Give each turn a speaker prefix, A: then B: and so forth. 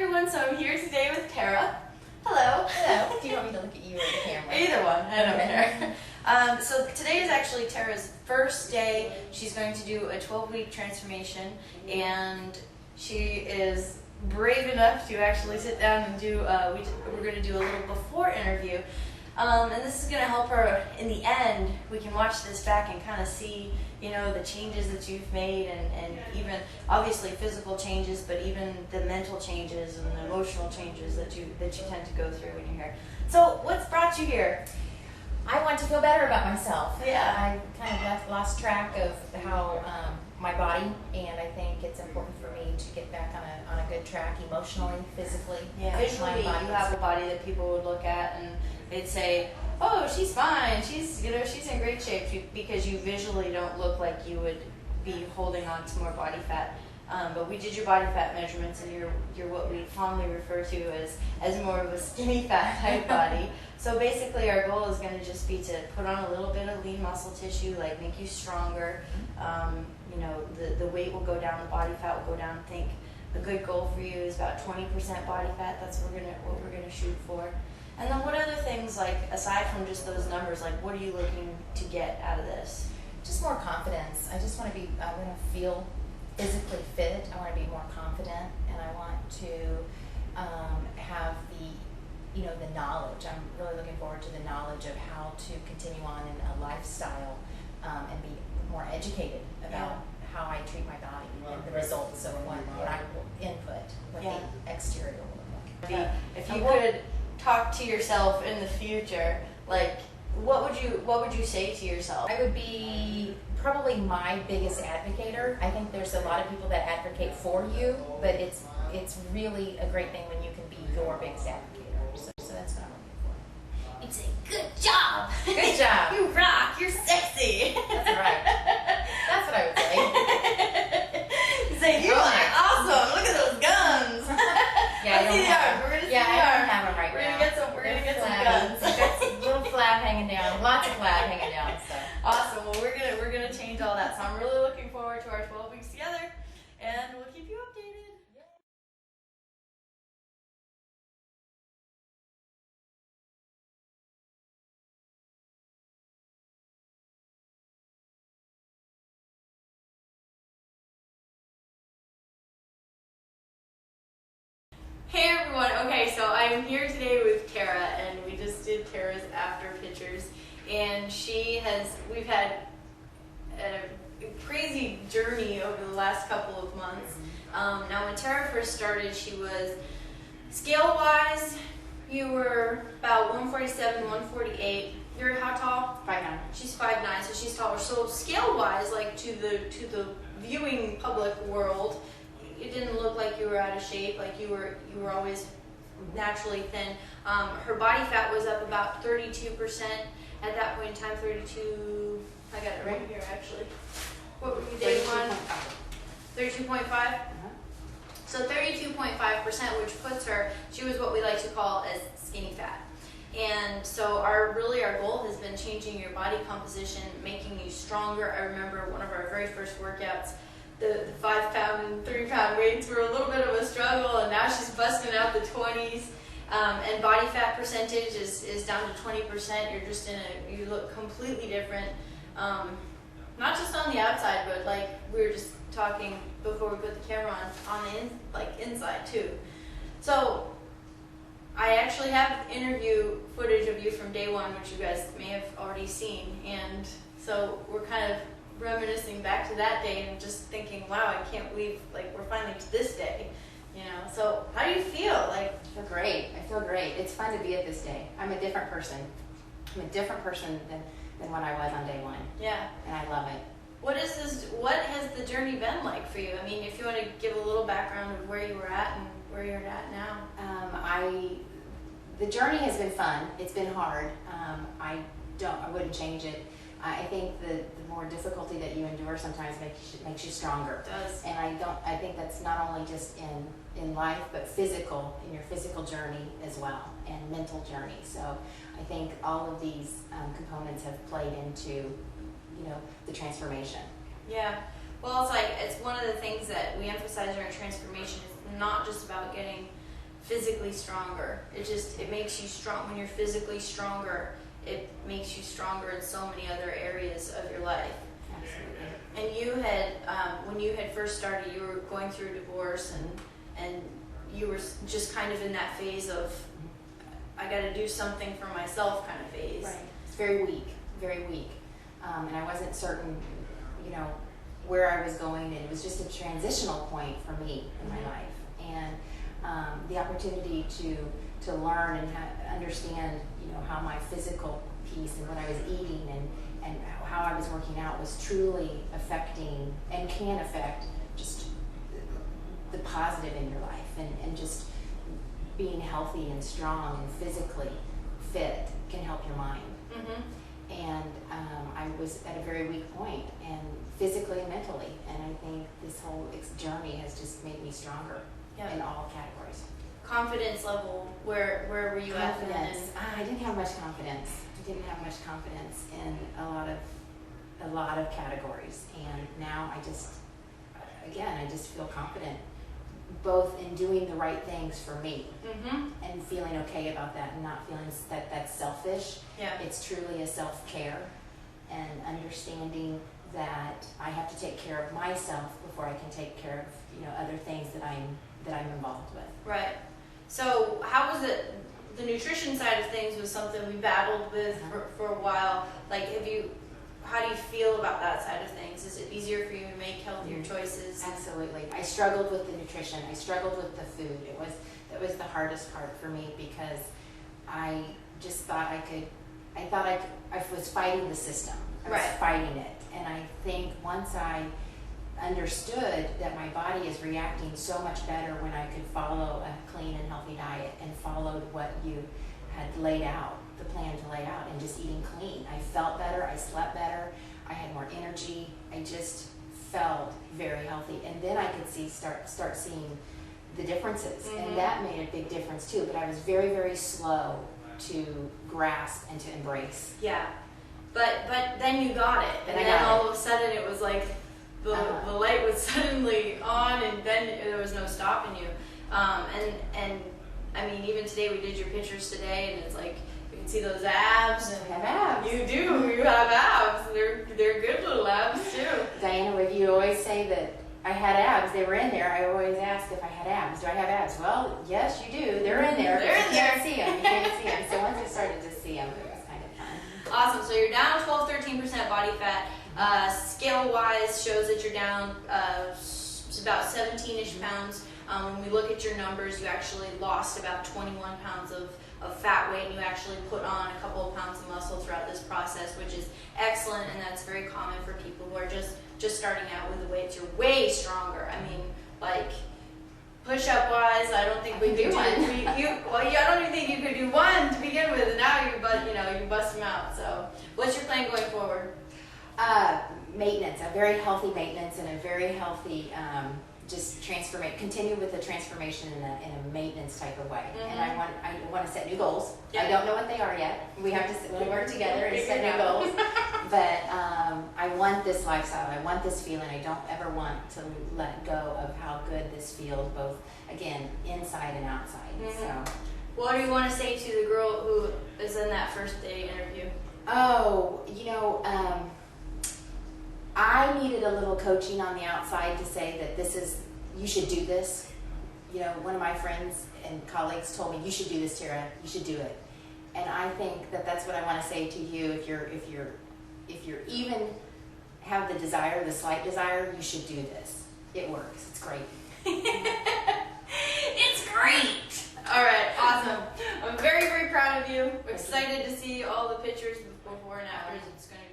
A: everyone, so I'm here today with Terra. Hello.
B: Hello. Do you want me to look at you or the camera?
A: Either one, I don't care. So today is actually Terra's first day. She's going to do a 12-week transformation, and she is brave enough to actually sit down and do, we're going to do a little before interview. And this is going to help her in the end. We can watch this back and kind of see, you know, the changes that you've made, and even obviously physical changes, but even the mental changes and the emotional changes that you tend to go through when you're here. So what's brought you here?
B: I want to feel better about myself.
A: Yeah.
B: I kind of lost track of how my body, and I think it's important for me to get back on a good track emotionally, physically.
A: Yeah. Visually, you have a body that people would look at and they'd say, "Oh, she's fine. She's in great shape," because you visually don't look like you would be holding on to more body fat. But we did your body fat measurements, and you're what we fondly refer to as more of a skinny fat type body. So basically, our goal is going to just be to put on a little bit of lean muscle tissue, like make you stronger. The weight will go down, the body fat will go down. I think a good goal for you is about 20% body fat. That's what we're gonna shoot for. And then what other things, like aside from just those numbers, like what are you looking to get out of this?
B: Just more confidence. I want to feel physically fit. I want to be more confident, and I want to have the knowledge. I'm really looking forward to the knowledge of how to continue on in a lifestyle and be more educated about how I treat my body and the results of what I will input, what the exterior will look like.
A: If you could talk to yourself in the future, like what would you say to yourself?
B: I would be probably my biggest advocator. I think there's a lot of people that advocate for you, but it's really a great thing when you can be your biggest advocator. So that's what I'm looking for.
A: You'd say, "Good job!
B: Good job!
A: You rock! You're sexy!"
B: That's right. That's what I would say.
A: You say, "You are awesome! Look at those guns!"
B: Yeah,
A: Let's see the arms. We're gonna see the arms.
B: I don't have them right
A: We're
B: now.
A: gonna get some guns.
B: Got some little flab hanging down. Lots of flab hanging down. So
A: awesome. Well, we're gonna change all that. So I'm really looking forward to our 12 weeks together, and we'll keep you updated. Hey everyone, okay, so I'm here today with Terra, and we just did Terra's after pictures, and we've had a crazy journey over the last couple of months. Now when Terra first started, she was, scale-wise, you were about 147, 148. You're how tall?
B: 5'9".
A: She's 5'9", so she's taller. So scale-wise, like to the viewing public world, it didn't look like you were out of shape, like you were always naturally thin. Her body fat was up about 32% at that point in time. 32, I got it right here actually. What were you day one? 32.5? So 32.5%, which puts her, she was what we like to call as skinny fat. And so our goal has been changing your body composition, making you stronger. I remember one of our very first workouts, the 5-pound and 3-pound weights were a little bit of a struggle, and now she's busting out the 20s. And body fat percentage is down to 20%. You're just you look completely different. Not just on the outside, but like we were just talking before we put the camera on the inside too. So I actually have interview footage of you from day one, which you guys may have already seen, and so we're kind of reminiscing back to that day and just thinking, wow, I can't believe we're finally to this day, So how do you feel?
C: I feel great. I feel great. It's fun to be at this day. I'm a different person. I'm a different person than when I was on day one.
A: Yeah.
C: And I love it.
A: What has the journey been like for you? I mean, if you want to give a little background of where you were at and where you're at now.
C: The journey has been fun. It's been hard. I wouldn't change it. I think the more difficulty that you endure sometimes makes you stronger.
A: It does.
C: And I think that's not only just in life, but in your physical journey as well, and mental journey. So I think all of these components have played into, the transformation.
A: Yeah. Well, it's one of the things that we emphasize during transformation is not just about getting physically stronger. It makes you strong. When you're physically stronger, it makes you stronger in so many other areas of your life.
C: Absolutely.
A: And you had, when you had first started, you were going through a divorce, and you were just kind of in that phase of, I got to do something for myself kind of phase.
C: Right. It's very weak, very weak. And I wasn't certain, where I was going, and it was just a transitional point for me in my life. And the opportunity to learn and understand, how my physical piece and what I was eating and how I was working out was truly affecting and can affect just the positive in your life, and just being healthy and strong and physically fit can help your mind. And I was at a very weak point, and physically and mentally, and I think this whole journey has just made me stronger in all categories.
A: Confidence level, where were you at then?
C: Confidence. I didn't have much confidence. I didn't have much confidence in a lot of categories, and now I just feel confident, both in doing the right things for me and feeling okay about that, and not feeling that that's selfish.
A: Yeah.
C: It's truly a self-care, and understanding that I have to take care of myself before I can take care of other things that I'm involved with.
A: Right. So how was it? The nutrition side of things was something we battled with for a while. Like, how do you feel about that side of things? Is it easier for you to make healthier choices?
C: Absolutely. I struggled with the nutrition. I struggled with the food. That was the hardest part for me, because I just thought I was fighting the system. I was fighting it. And I think once I understood that my body is reacting so much better when I could follow a clean and healthy diet, and followed what you had laid out, the plan to lay out, and just eating clean. I felt better, I slept better, I had more energy, I just felt very healthy. And then I could start seeing the differences, and that made a big difference too. But I was very, very slow to grasp and to embrace.
A: Yeah. But then you got it, and then all of a sudden it was like the light was suddenly on, and then there was no stopping you. And I mean, even today we did your pictures today, and it's like you can see those abs. And
C: I have abs.
A: You do. You have abs. They're good little abs too.
C: Diana, would you always say that I had abs? They were in there. I always asked if I had abs. Do I have abs? Well, yes, you do. They're in there.
A: They're in
C: You can't see them. You can't see them. So once I started to see them, it was kind of fun.
A: Awesome. So you're down 12-13% body fat. Scale-wise shows that you're down about 17-ish pounds. When we look at your numbers, you actually lost about 21 pounds of fat weight, and you actually put on a couple of pounds of muscle throughout this process, which is excellent, and that's very common for people who are just starting out with the weights. You're way stronger. I mean, like, push-up wise, I don't think we could do one. I don't even think you could do one to begin with, and now you bust them out. So what's your plan going forward?
C: Maintenance, a very healthy maintenance, and a very healthy just continue with the transformation in a maintenance type of way. And I want to set new goals. I don't know what they are yet. We have to work together and set new goals. But I want this lifestyle. I want this feeling. I don't ever want to let go of how good this feels, both, again, inside and outside. So,
A: what do you want to say to the girl who is in that first day interview?
C: Oh, I needed a little coaching on the outside to say that you should do this. One of my friends and colleagues told me, you should do this, Terra, you should do it. And I think that that's what I want to say to you. If you're even have the desire, the slight desire, you should do this. It works. It's great.
A: It's great. All right, awesome. I'm very, very proud of you. We're excited to see all the pictures before and after. It's going to be